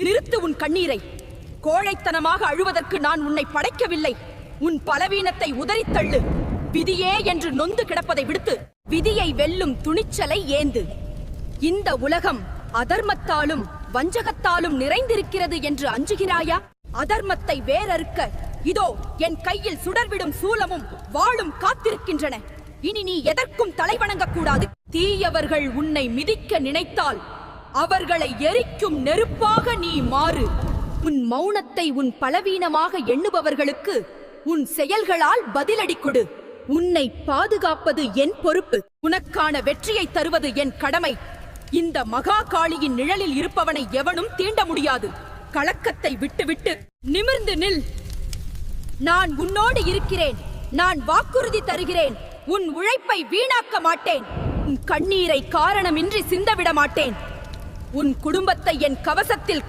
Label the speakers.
Speaker 1: நிறுத்து உன் கண்ணீரை. கோழைத்தனமாக அழுவதற்கு நான் உன்னை படைக்கவில்லை. உன் பலவீனத்தை உதறித்தள்ளு. விதியே என்று நொந்து கிடப்பதை விடுத்து விதியை வெல்லும் துணிச்சலை ஏந்து. இந்த உலகம் அதர்மத்தாலும் வஞ்சகத்தாலும் நிறைந்திருக்கிறது என்று அஞ்சுகிறாயா? அதர்மத்தை வேரறுக்க இதோ என் கையில் சுடர்விடும் சூலமும் வாளும் காத்திருக்கின்றன. இனி நீ எதற்கும் தலைவணங்க கூடாது. தீயவர்கள் உன்னை மிதிக்க நினைத்தால் அவர்களை எரிக்கும் நெருப்பாக நீ மாறு. உன் மௌனத்தை உன் பலவீனமாக எண்ணுபவர்களுக்கு உன் செயல்களால் பதிலடி கொடு. உன்னை பாதுகாப்பது என் பொறுப்பு. உனக்கான வெற்றியை தருவது என் கடமை. இந்த மகா காளியின் நிழலில் இருப்பவனை எவனும் தீண்ட முடியாது. கலக்கத்தை விட்டுவிட்டு நிமிர்ந்து நில். நான் உன்னோடு இருக்கிறேன். நான் வாக்குறுதி தருகிறேன். உன் உழைப்பை வீணாக்க மாட்டேன். உன் கண்ணீரை காரணமின்றி சிந்தவிட மாட்டேன். உன் குடும்பத்தை என் கவசத்தில்